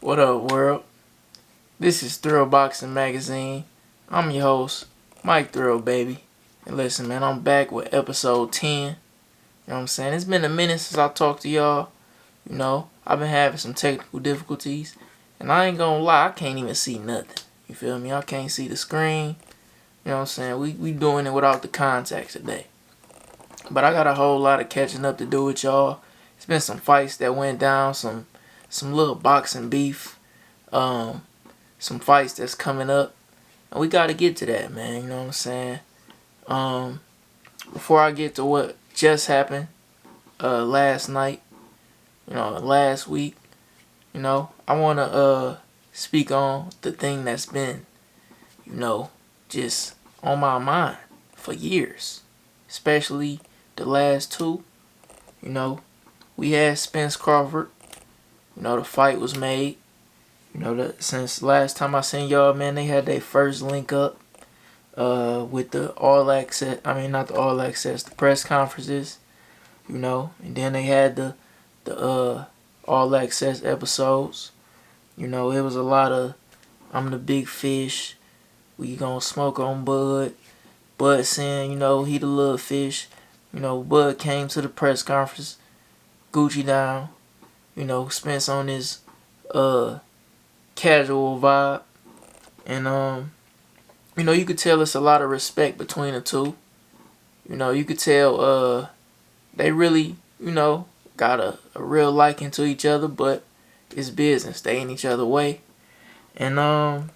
What up, world? This is Thrill Boxing Magazine. I'm your host, Mike Thrill, baby. And listen, man, I'm back with episode 10. You know what I'm saying? It's been a minute since I talked to y'all. You know, I've been having some technical difficulties. And I ain't gonna lie, I can't even see nothing. You feel me? I can't see the screen. You know what I'm saying? We doing it without the contacts today. But I got a whole lot of catching up to do with y'all. It's been some fights that went down, some little boxing beef, some fights that's coming up. And we got to get to that, man. You know what I'm saying? Before I get to what just happened last night, last week, I want to speak on the thing that's been, just on my mind for years, especially the last two. We had Spence Crawford. The fight was made. Since last time I seen y'all, man, they had their first link up with the All Access. I mean, not the All Access, the press conferences. And then they had the All Access episodes. It was a lot of I'm the big fish. We gonna smoke on Bud. Bud saying, he the little fish. Bud came to the press conference, Gucci down. Spence on his casual vibe. And you could tell it's a lot of respect between the two. You could tell they really, got a real liking to each other, but it's business. They in each other way. And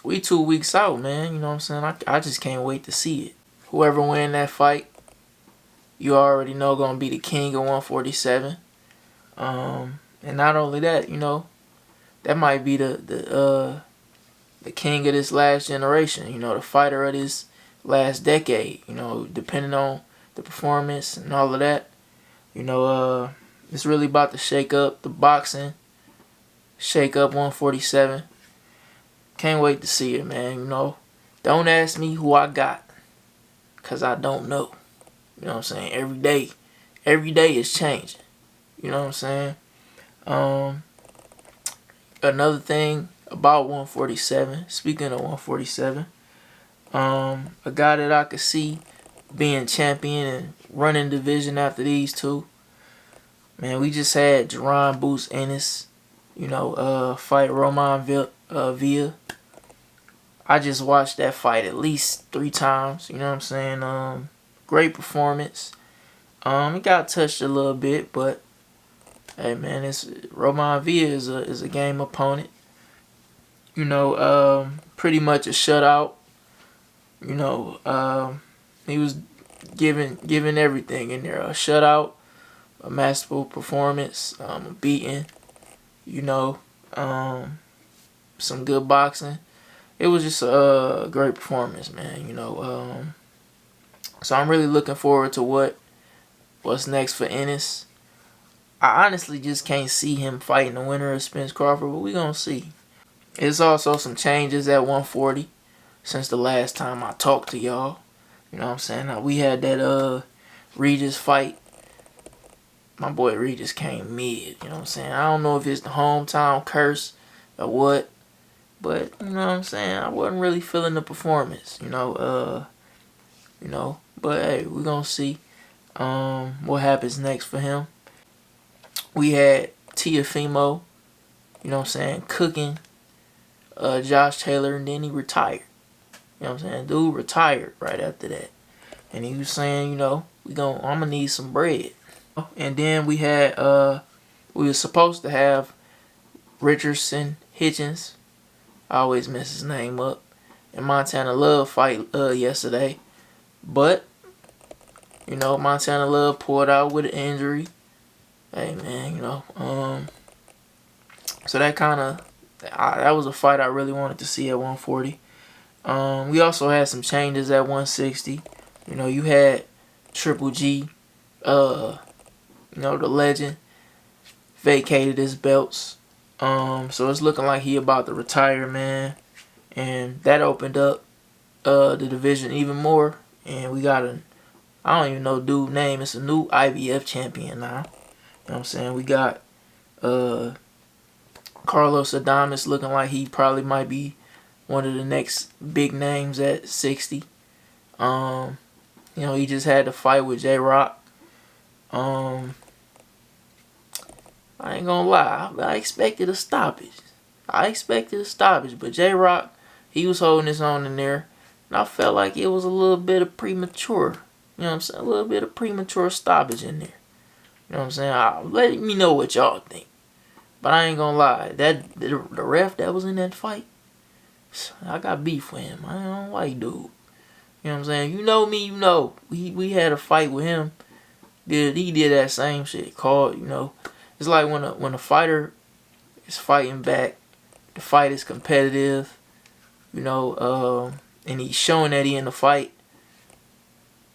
we 2 weeks out, man. You know what I'm saying? I just can't wait to see it. Whoever win that fight, you already know gonna be the king of 147. And not only that, that might be the king of this last generation, the fighter of this last decade, depending on the performance and all of that. It's really about to shake up the boxing, shake up 147. Can't wait to see it, man. Don't ask me who I got, because I don't know. You know what I'm saying? Every day is changing. You know what I'm saying? Another thing about 147, speaking of 147, a guy that I could see being champion and running division after these two. Man, we just had Jerron Boots Ennis, fight Roman Villa. I just watched that fight at least 3 times. You know what I'm saying? Great performance. It got touched a little bit, but hey, man, Roman Villa is a game opponent. Pretty much a shutout. He was giving everything in there. A shutout, a masterful performance, a beating. Some good boxing. It was just a great performance, man. So I'm really looking forward to what's next for Ennis. I honestly just can't see him fighting the winner of Spence Crawford, but we gonna see. There's also some changes at 140 since the last time I talked to y'all. You know what I'm saying? Now, we had that Regis fight. My boy Regis came mid. You know what I'm saying? I don't know if it's the hometown curse or what, but you know what I'm saying? I wasn't really feeling the performance. But hey, we're gonna see what happens next for him. We had Teofimo, cooking Josh Taylor, and then he retired. You know what I'm saying? Dude retired right after that. And he was saying, I'm gonna need some bread. And then we had we were supposed to have Richardson Hitchens. I always mess his name up. And Montana Love fight yesterday. But Montana Love pulled out with an injury. Hey, man, so that that was a fight I really wanted to see at 140. We also had some changes at 160. You had Triple G, the legend, vacated his belts. So it's looking like he about to retire, man. And that opened up the division even more. And we got I don't even know dude's name. It's a new IBF champion now. You know what I'm saying? We got Carlos Adames looking like he probably might be one of the next big names at 60. You know, he just had to fight with J-Rock. I ain't gonna lie, I expected a stoppage. But J-Rock, he was holding his own in there. And I felt like it was a little bit of premature. You know what I'm saying? A little bit of premature stoppage in there. You know what I'm saying? Let me know what y'all think. But I ain't gonna lie, the ref that was in that fight, I got beef with him. I don't like dude. You know what I'm saying? You know me, you know. We had a fight with him. He did that same shit. Called, you know. It's like when a fighter is fighting back, the fight is competitive, you know, and he's showing that he in the fight.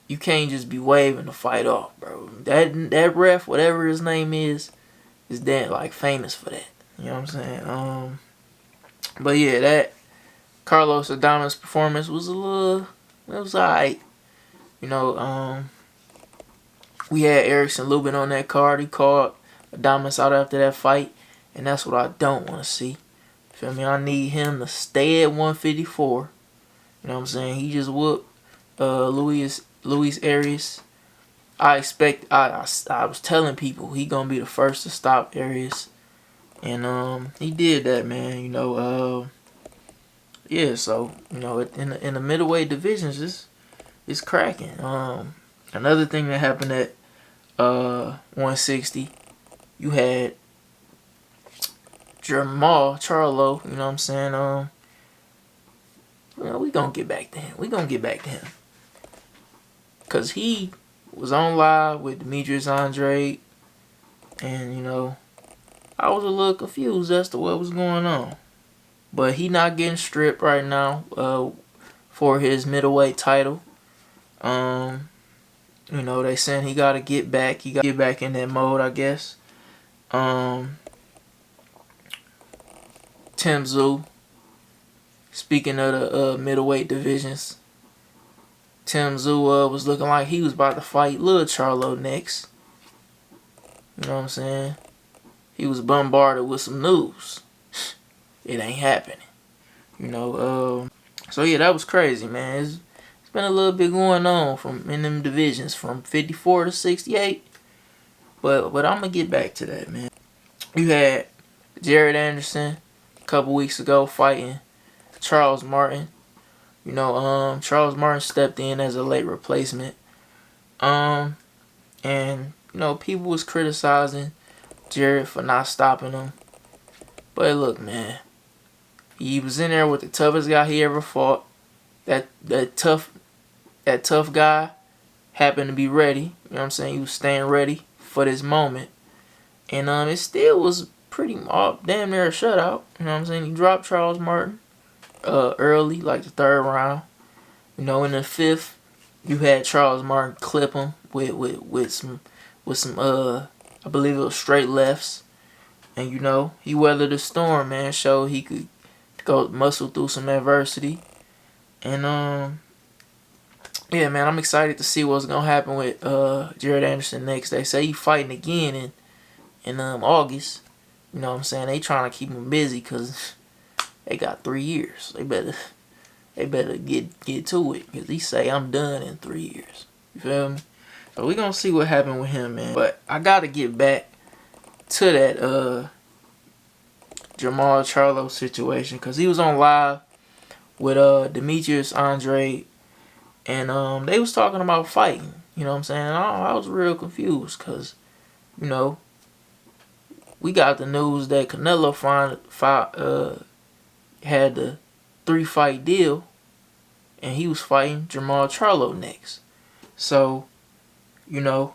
You can't just be waving the fight off, bro. That ref, whatever his name is damn like famous for that. You know what I'm saying? But yeah, that Carlos Adames performance was it was alright. You know, we had Erickson Lubin on that card. He called Adames out after that fight, and that's what I don't want to see. Feel me? I need him to stay at 154. You know what I'm saying? He just whooped Luis Arias. I was telling people he gonna be the first to stop Arias, and he did that, man. You know, yeah. So you know, in the middleweight divisions, it's cracking. Another thing that happened at 160, you had JERMALL Charlo. You know what I'm saying? You know, we gonna get back to him. Cause he was on live with Demetrius Andrade, and you know, I was a little confused as to what was going on. But he not getting stripped right now for his middleweight title. You know, they saying he gotta get back. He gotta get back in that mode, I guess. Tim Tszyu. Speaking of the middleweight divisions, Tim Tszyu was looking like he was about to fight Lil Charlo next. You know what I'm saying? He was bombarded with some news. It ain't happening. You know, so yeah, that was crazy, man. It's been a little bit going on in them divisions from 54 to 68. But I'm gonna get back to that, man. You had Jared Anderson a couple weeks ago fighting Charles Martin. You know, Charles Martin stepped in as a late replacement. And, you know, people was criticizing Jared for not stopping him. But look, man. He was in there with the toughest guy he ever fought. That tough guy happened to be ready. You know what I'm saying? He was staying ready for this moment. And it still was pretty damn near a shutout. You know what I'm saying? He dropped Charles Martin early, like the 3rd round. You know, in the 5th, you had Charles Martin clip him with some I believe it was straight lefts. And you know, he weathered the storm, man. Showed he could go muscle through some adversity. And yeah, man, I'm excited to see what's gonna happen with Jared Anderson next. They say he's fighting again in August. You know what I'm saying? They trying to keep him busy because they got 3 years. They better get to it, because he say I'm done in 3 years. You feel me? So we gonna see what happened with him, man. But I gotta get back to that JERMALL Charlo situation, because he was on live with Demetrius Andrade, and they was talking about fighting. You know what I'm saying? I was real confused, because you know, we got the news that Canelo had the 3-fight deal, and he was fighting JERMALL Charlo next. So, you know,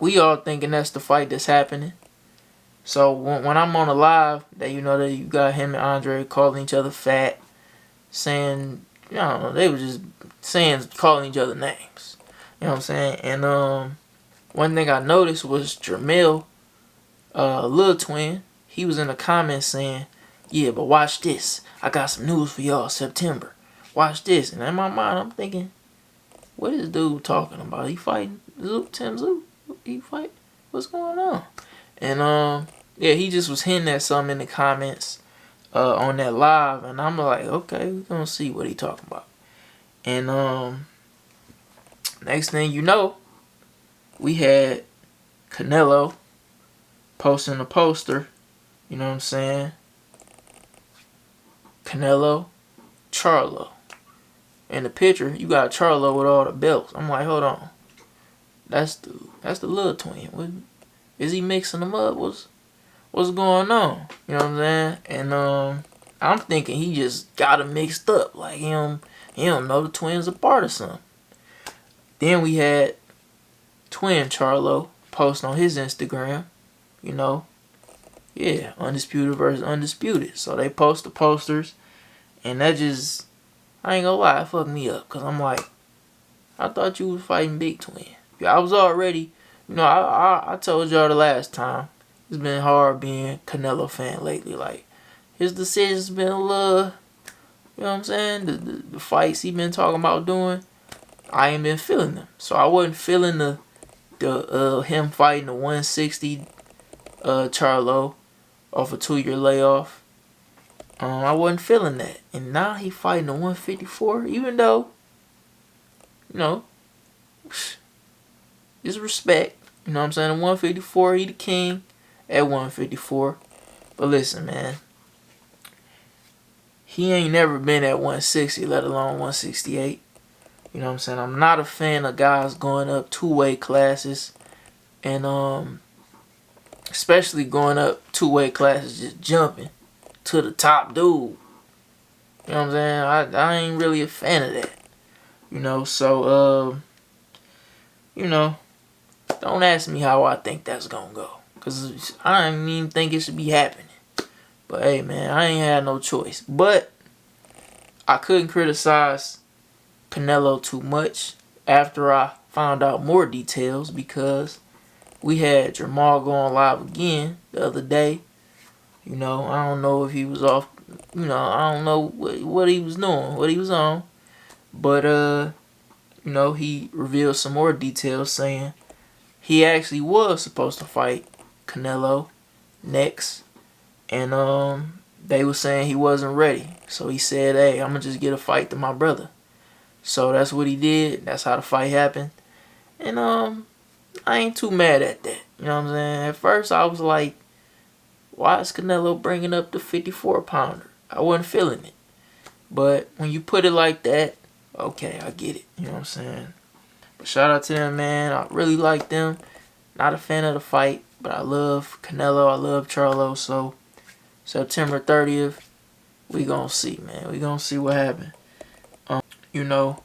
we all thinking that's the fight that's happening. So when I'm on a live, that you know that you got him and Andre calling each other fat, saying, I don't know, they were just calling each other names. You know what I'm saying? And one thing I noticed was Jermall, Lil Twin, he was in the comments saying, yeah, but watch this. I got some news for y'all September. Watch this. And in my mind, I'm thinking, what is dude talking about? He fighting Tim Tszyu? He fight? What's going on? And yeah, he just was hinting at something in the comments on that live, and I'm like, okay, we're gonna see what he talking about. And next thing you know, we had Canelo posting a poster, you know what I'm saying? Canelo, Charlo. In the picture, you got Charlo with all the belts. I'm like, hold on. That's the little twin. What, is he mixing them up? What's going on? You know what I'm saying? And I'm thinking he just got them mixed up. Like he don't know the twins apart or something. Then we had twin Charlo post on his Instagram, you know. Yeah, undisputed versus undisputed. So they post the posters, and that just, I ain't gonna lie, it fucked me up. Because I'm like, I thought you was fighting Big Twin. Yeah, I was already, you know, I told y'all the last time, it's been hard being Canelo fan lately. Like, his decisions been a little, you know what I'm saying? The fights he been talking about doing, I ain't been feeling them. So I wasn't feeling the him fighting the 160 Charlo off a 2-year layoff. I wasn't feeling that. And now he fighting the 154, even though, you know, it's respect. You know what I'm saying? The 154, he the king at 154. But listen, man, he ain't never been at 160, let alone 168. You know what I'm saying? I'm not a fan of guys going up 2-weight classes. And especially going up 2-weight classes, just jumping to the top dude. You know what I'm saying? I ain't really a fan of that. You know, so, you know, don't ask me how I think that's gonna go. Because I don't even think it should be happening. But, hey, man, I ain't had no choice. But I couldn't criticize Canelo too much after I found out more details, because we had JERMALL going live again the other day. You know, I don't know if he was off, you know, I don't know what he was doing, what he was on. But, you know, he revealed some more details saying he actually was supposed to fight Canelo next. And they were saying he wasn't ready. So he said, hey, I'm going to just get a fight to my brother. So that's what he did. That's how the fight happened. And I ain't too mad at that. You know what I'm saying? At first I was like, why is Canelo bringing up the 54-pounder? I wasn't feeling it. But when you put it like that, okay, I get it. You know what I'm saying? But shout out to them, man. I really like them. Not a fan of the fight, but I love Canelo. I love Charlo. So September 30th, we gonna see, man. We gonna see what happened. You know,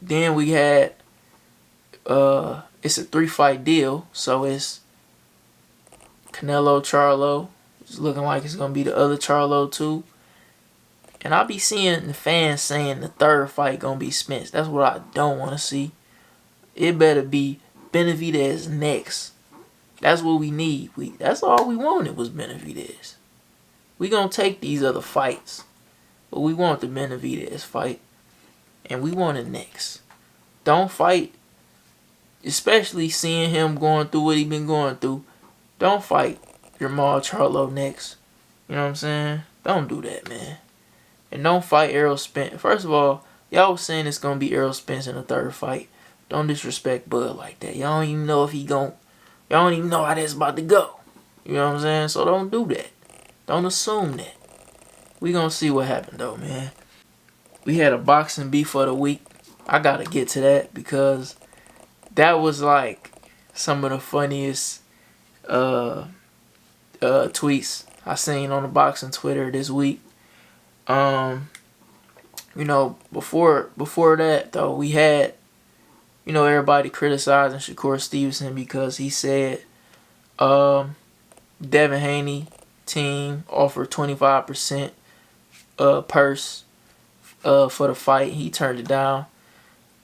then we had, it's a 3-fight deal. So it's Canelo, Charlo. It's looking like it's gonna be the other Charlo too. And I be seeing the fans saying the 3rd fight gonna be Spence. That's what I don't want to see. It better be Benavidez next. That's what we need. That's all we wanted was Benavidez. We gonna take these other fights, but we want the Benavidez fight, and we want it next. Don't fight, especially seeing him going through what he been going through. Don't fight Gervonta Charlo next. You know what I'm saying? Don't do that, man. And don't fight Errol Spence. First of all, y'all was saying it's gonna be Errol Spence in the 3rd fight. Don't disrespect Bud like that. Y'all don't even know if he gon'. Y'all don't even know how that's about to go. You know what I'm saying? So don't do that. Don't assume that. We gonna see what happened though, man. We had a boxing beef of the week. I gotta get to that because that was like some of the funniest tweets I seen on the boxing Twitter this week. You know, before that though, we had, you know, everybody criticizing Shakur Stevenson because he said DEVINHANEY team offered 25% purse for the fight. He turned it down.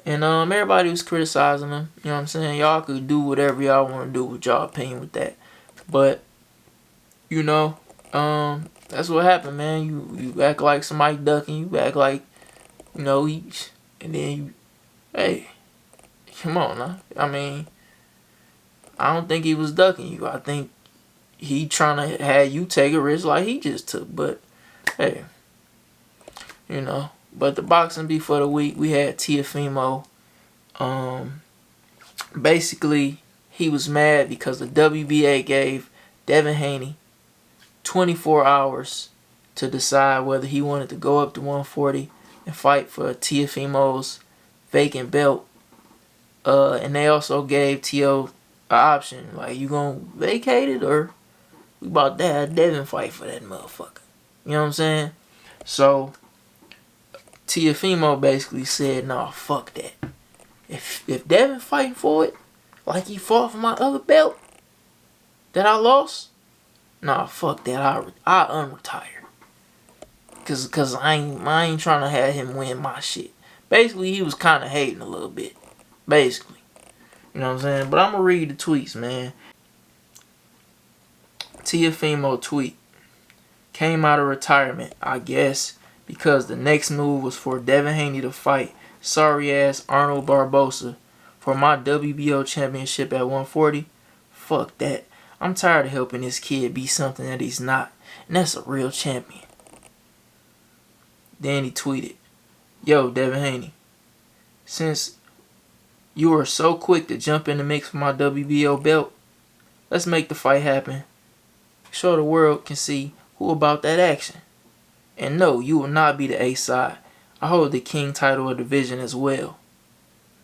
And everybody was criticizing him. You know what I'm saying? Y'all could do whatever y'all want to do with y'all opinion with that. But, you know, that's what happened, man. You act like somebody ducking. You act like, you know, and then you, hey, come on now. I mean, I don't think he was ducking you. I think he trying to have you take a risk like he just took. But hey, you know. But the boxing beef for the week, we had Teofimo. Basically, he was mad because the WBA gave Devin Haney 24 hours to decide whether he wanted to go up to 140 and fight for Teofimo's vacant belt. And they also gave Teo an option, like, you gonna vacate it or we about to have Devin fight for that motherfucker. You know what I'm saying? So Teofimo basically said, nah, fuck that. If Devin fighting for it, like he fought for my other belt that I lost, nah, fuck that. I unretire. Cause I ain't trying to have him win my shit. Basically, he was kind of hating a little bit. Basically. You know what I'm saying? But I'm going to read the tweets, man. Teofimo tweet. Came out of retirement, I guess, because the next move was for Devin Haney to fight sorry-ass Arnold Barbosa for my WBO championship at 140. Fuck that. I'm tired of helping this kid be something that he's not. And that's a real champion. Then he tweeted, yo, Devin Haney, since you are so quick to jump in the mix for my WBO belt, let's make the fight happen. So the world can see who about that action. And no, you will not be the A side. I hold the king title of division as well.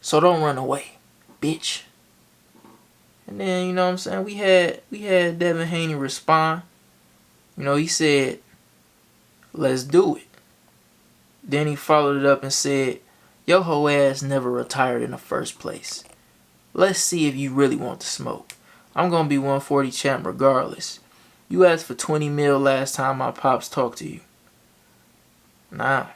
So don't run away, bitch. And then, you know what I'm saying, we had Devin Haney respond. You know, he said, let's do it. Then he followed it up and said, yo ho ass never retired in the first place. Let's see if you really want to smoke. I'm going to be 140 champ regardless. You asked for 20 mil last time my pops talked to you. Nah.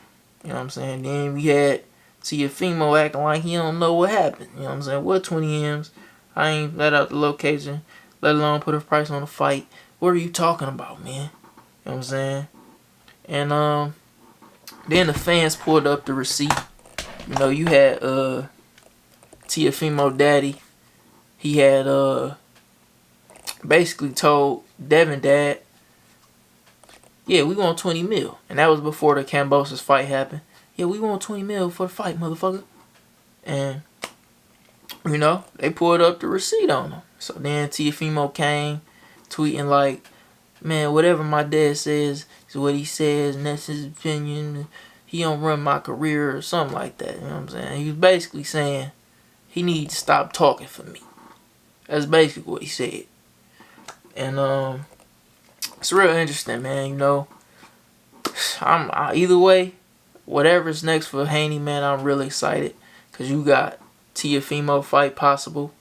You know what I'm saying? Then we had Teofimo acting like he don't know what happened. You know what I'm saying? What 20 M's? I ain't let out the location, let alone put a price on the fight. What are you talking about, man? You know what I'm saying? And then the fans pulled up the receipt. You know, you had Teofimo daddy. He had basically told Devin dad, yeah, we want 20 mil. And that was before the Kambosos fight happened. Yeah, we want 20 mil for the fight, motherfucker. And, you know, they pulled up the receipt on him. So then Teofimo came tweeting like, man, whatever my dad says is what he says, and that's his opinion. He don't run my career or something like that. You know what I'm saying? He was basically saying he needs to stop talking for me. That's basically what he said. And it's real interesting, man. You know, either way, whatever's next for Haney, man, I'm really excited because you got Teofimo fight possible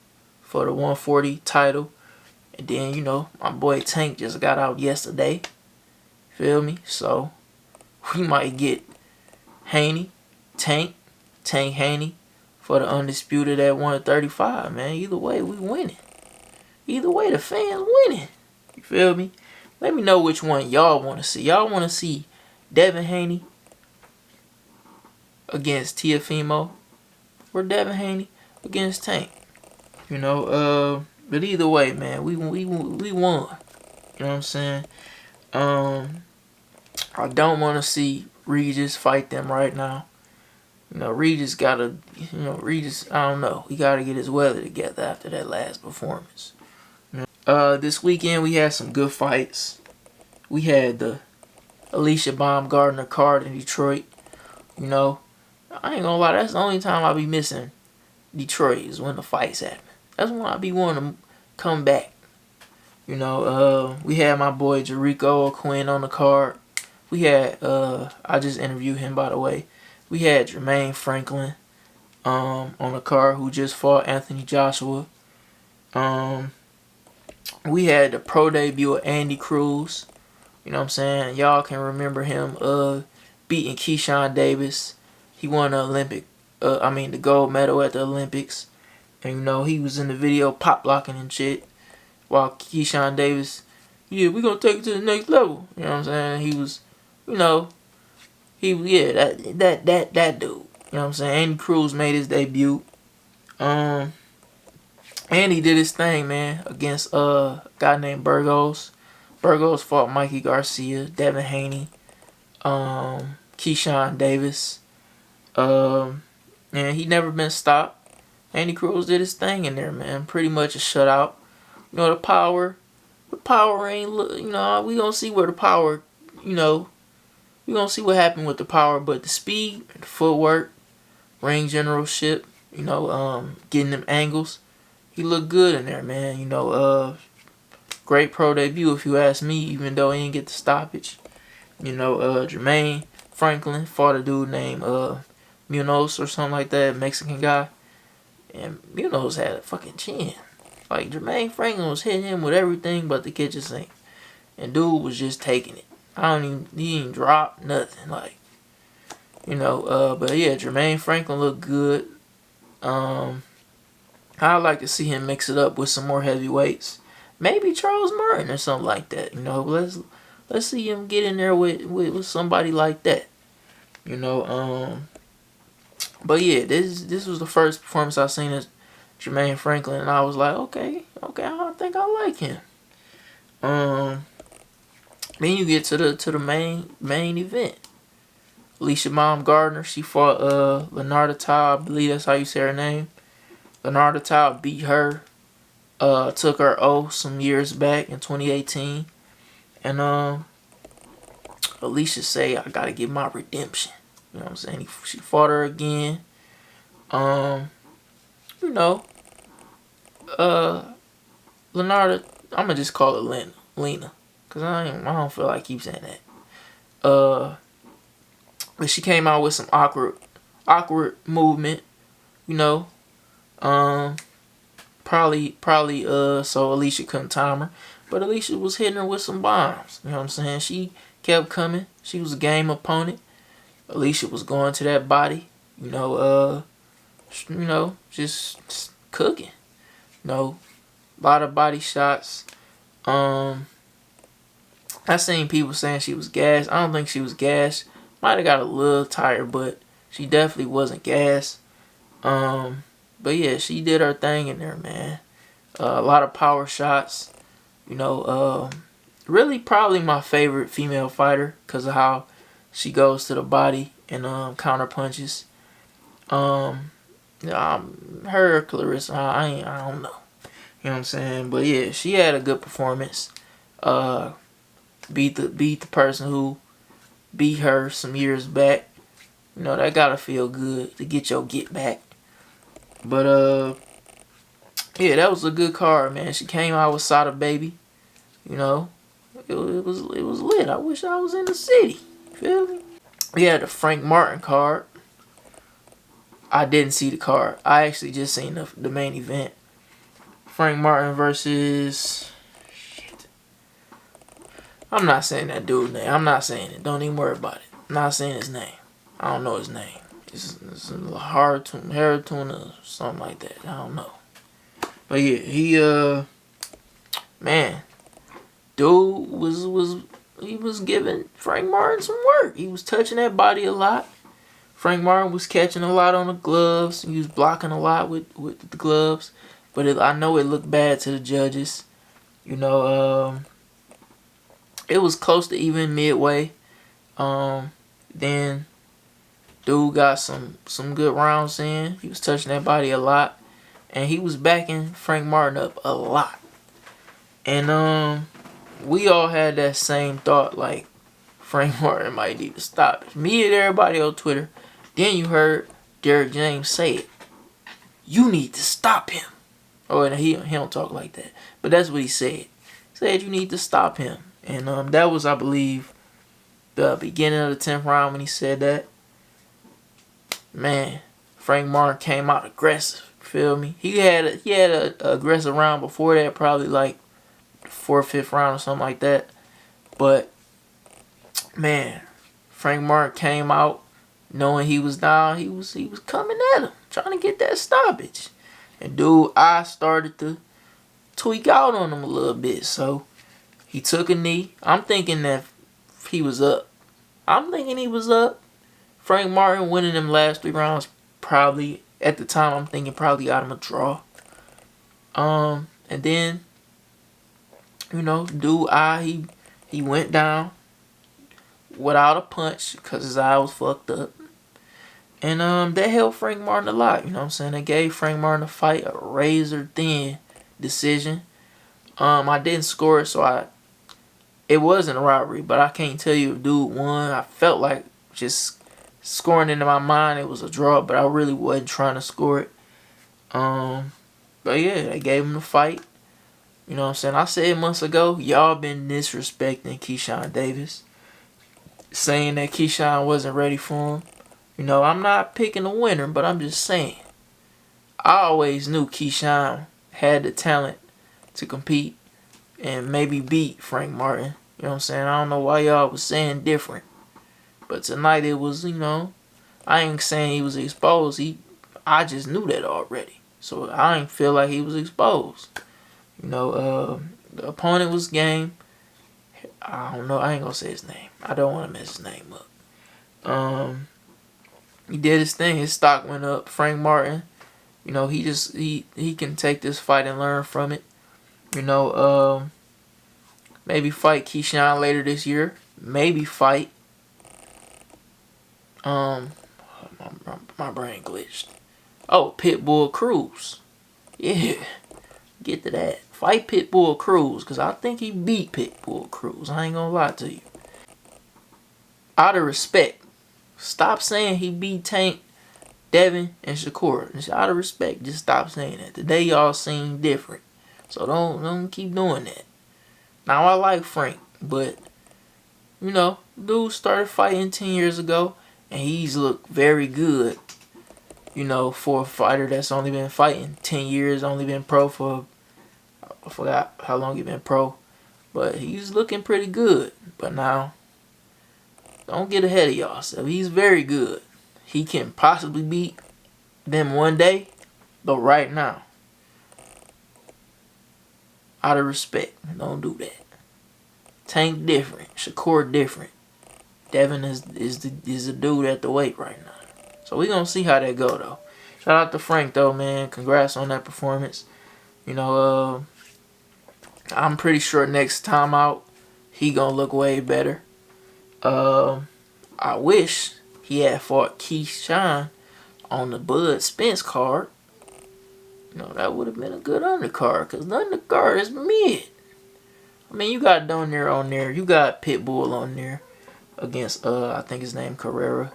for the 140 title. And then, you know, my boy Tank just got out yesterday. Feel me? So, we might get Haney, Tank Haney for the undisputed at 135, man. Either way, we winning. Either way, the fans winning. You feel me? Let me know which one y'all want to see. Y'all want to see Devin Haney against Teofimo or Devin Haney against Tank? You know, but either way, man, we won. You know what I'm saying? I don't want to see Regis fight them right now. You know, Regis gotta, I don't know. He gotta get his weather together after that last performance. This weekend we had some good fights. We had the ALYCIA Baumgardner card in Detroit. You know, I ain't gonna lie, that's the only time I be missing Detroit is when the fights happen. That's when I be wanting to come back. You know, we had my boy Jericho Quinn on the card. We had, I just interviewed him, by the way. We had Jermaine Franklin on the card, who just fought Anthony Joshua. We had the pro debut of Andy Cruz. You know what I'm saying? Y'all can remember him beating Keyshawn Davis. He won the the gold medal at the Olympics. And, you know, he was in the video pop blocking and shit. While Keyshawn Davis, yeah, we gonna take it to the next level. You know what I'm saying? He was, you know, that dude. You know what I'm saying? Andy Cruz made his debut. And he did his thing, man, against a guy named Burgos. Burgos fought Mikey Garcia, Haney, Keyshawn Davis. And he never been stopped. Andy Cruz did his thing in there, man. Pretty much a shutout. You know, the power ain't, you know, we gonna see where the power, you know, we gonna see what happened with the power, but the speed, the footwork, ring generalship, you know, getting them angles, he looked good in there, man. You know, great pro debut if you ask me, even though he didn't get the stoppage. You know, Jermaine Franklin fought a dude named Munoz or something like that, Mexican guy. And Munoz had a fucking chin. Like, Jermaine Franklin was hitting him with everything but the kitchen sink. And dude was just taking it. He didn't drop nothing. Like, you know, but yeah, Jermaine Franklin looked good. I'd like to see him mix it up with some more heavyweights. Maybe Charles Martin or something like that. You know, let's see him get in there with somebody like that. You know, but yeah, this was the first performance I seen of Jermaine Franklin, and I was like, okay, I think I like him. Then you get to the main event. ALYCIA Baumgardner, she fought Lenarda Tao, I believe that's how you say her name. Lenarda Tao beat her, took her O some years back in 2018, and ALYCIA say, I gotta get my redemption. You know what I'm saying? She fought her again. You know, Lenarda, I'm gonna just call it Lena, cause I don't feel like keep saying that. But she came out with some awkward movement. You know, probably so ALYCIA couldn't time her, but ALYCIA was hitting her with some bombs. You know what I'm saying? She kept coming. She was a game opponent. ALYCIA was going to that body. You know, just cooking. You know, a lot of body shots. I seen people saying she was gassed. I don't think she was gassed. Might have got a little tired, but she definitely wasn't gassed. But yeah, she did her thing in there, man. A lot of power shots. You know, really probably my favorite female fighter because of how she goes to the body and counter punches. Her or Clarissa, I don't know. You know what I'm saying? But yeah, she had a good performance. Beat the person who beat her some years back. You know, that gotta feel good to get your get back. But yeah, that was a good card, man. She came out with Sada Baby. You know, it was lit. I wish I was in the city. Feel me? We had the Frank Martin card. I didn't see the card. I actually just seen the main event. Frank Martin versus... Shit. I'm not saying that dude's name. I'm not saying it. Don't even worry about it. I'm not saying his name. I don't know his name. It's Haratuna or something like that. I don't know. But yeah, he man, dude was giving Frank Martin some work. He was touching that body a lot. Frank Martin was catching a lot on the gloves. He was blocking a lot with the gloves. But I know it looked bad to the judges. You know, it was close to even midway. Then dude got some good rounds in. He was touching that body a lot. And he was backing Frank Martin up a lot. And we all had that same thought, like, Frank Martin might need to stop it. Me and everybody on Twitter. Then you heard Derek James say it. You need to stop him. Oh, and he don't talk like that. But that's what he said. He said you need to stop him. And that was, I believe, the beginning of the 10th round when he said that. Man, Frank Martin came out aggressive. Feel me? He had a aggressive round before that, probably like 4th or 5th round or something like that. But man, Frank Martin came out knowing he was down. He was coming at him, trying to get that stoppage. And dude, I started to tweak out on him a little bit. So he took a knee. I'm thinking that he was up. Frank Martin winning them last 3 rounds probably, at the time, I'm thinking probably got him a draw. And then, you know, he went down without a punch because his eye was fucked up. And that helped Frank Martin a lot, you know what I'm saying? They gave Frank Martin a fight, a razor thin decision. I didn't score it, so it wasn't a robbery, but I can't tell you if dude won. I felt like just scoring into my mind it was a draw, but I really wasn't trying to score it. But yeah, they gave him the fight. You know what I'm saying? I said months ago, y'all been disrespecting Keyshawn Davis, saying that Keyshawn wasn't ready for him. You know, I'm not picking a winner, but I'm just saying. I always knew Keyshawn had the talent to compete and maybe beat Frank Martin. You know what I'm saying? I don't know why y'all was saying different. But tonight it was, you know, I ain't saying he was exposed. I just knew that already. So I ain't feel like he was exposed. You know, the opponent was game. I don't know. I ain't gonna say his name. I don't want to mess his name up. He did his thing. His stock went up. Frank Martin, you know, he can take this fight and learn from it. You know, maybe fight Keyshawn later this year. Maybe fight. My brain glitched. Oh, Pitbull Cruz. Yeah, get to that. Fight Pitbull Cruz, because I think he beat Pitbull Cruz. I ain't gonna lie to you. Out of respect, stop saying he beat Tank, Devin, and Shakur. Just out of respect, just stop saying that. Today y'all seem different. So don't keep doing that. Now I like Frank, but you know, dude started fighting 10 years ago and he's looked very good. You know, for a fighter that's only been fighting 10 years, only been pro for, I forgot how long he been pro, but he's looking pretty good. But now, don't get ahead of y'all. He's very good. He can possibly beat them one day, but right now, out of respect, don't do that. Tank different, Shakur different. Devin is the dude at the weight right now. So we gonna see how that go though. Shout out to Frank though, man. Congrats on that performance. You know, I'm pretty sure next time out he gonna look way better. I wish he had fought Keyshawn on the Bud Spence card. You know, that would have been a good undercard, because the undercard is mid. I mean, you got Donaire on there. You got Pitbull on there against, I think his name Carrera.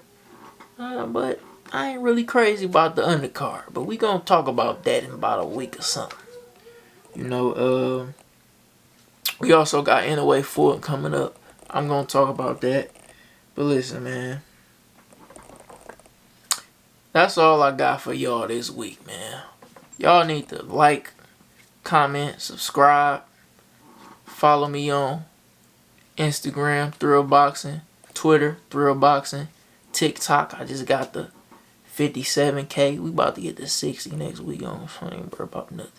But I ain't really crazy about the undercard. But we gonna talk about that in about a week or something. You know, we also got Inouye Fulton coming up. I'm gonna talk about that. But listen, man. That's all I got for y'all this week, man. Y'all need to like, comment, subscribe. Follow me on Instagram, Thrill Boxing. Twitter, Thrill Boxing. TikTok, I just got the 57K. We about to get to 60 next week. I ain't worry about nothing.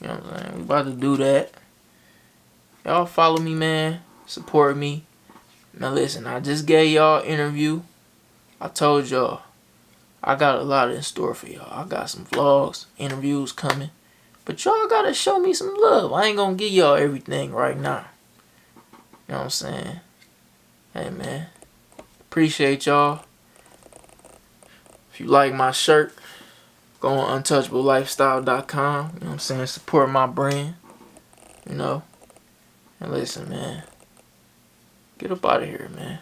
You know what I'm saying? We about to do that. Y'all follow me, man. Support me. Now listen, I just gave y'all an interview. I told y'all I got a lot in store for y'all. I got some vlogs, interviews coming. But y'all gotta show me some love. I ain't gonna give y'all everything right now. You know what I'm saying? Hey, man. Appreciate y'all. If you like my shirt, go on untouchablelifestyle.com. You know what I'm saying? Support my brand. You know? And listen, man. Get up out of here, man.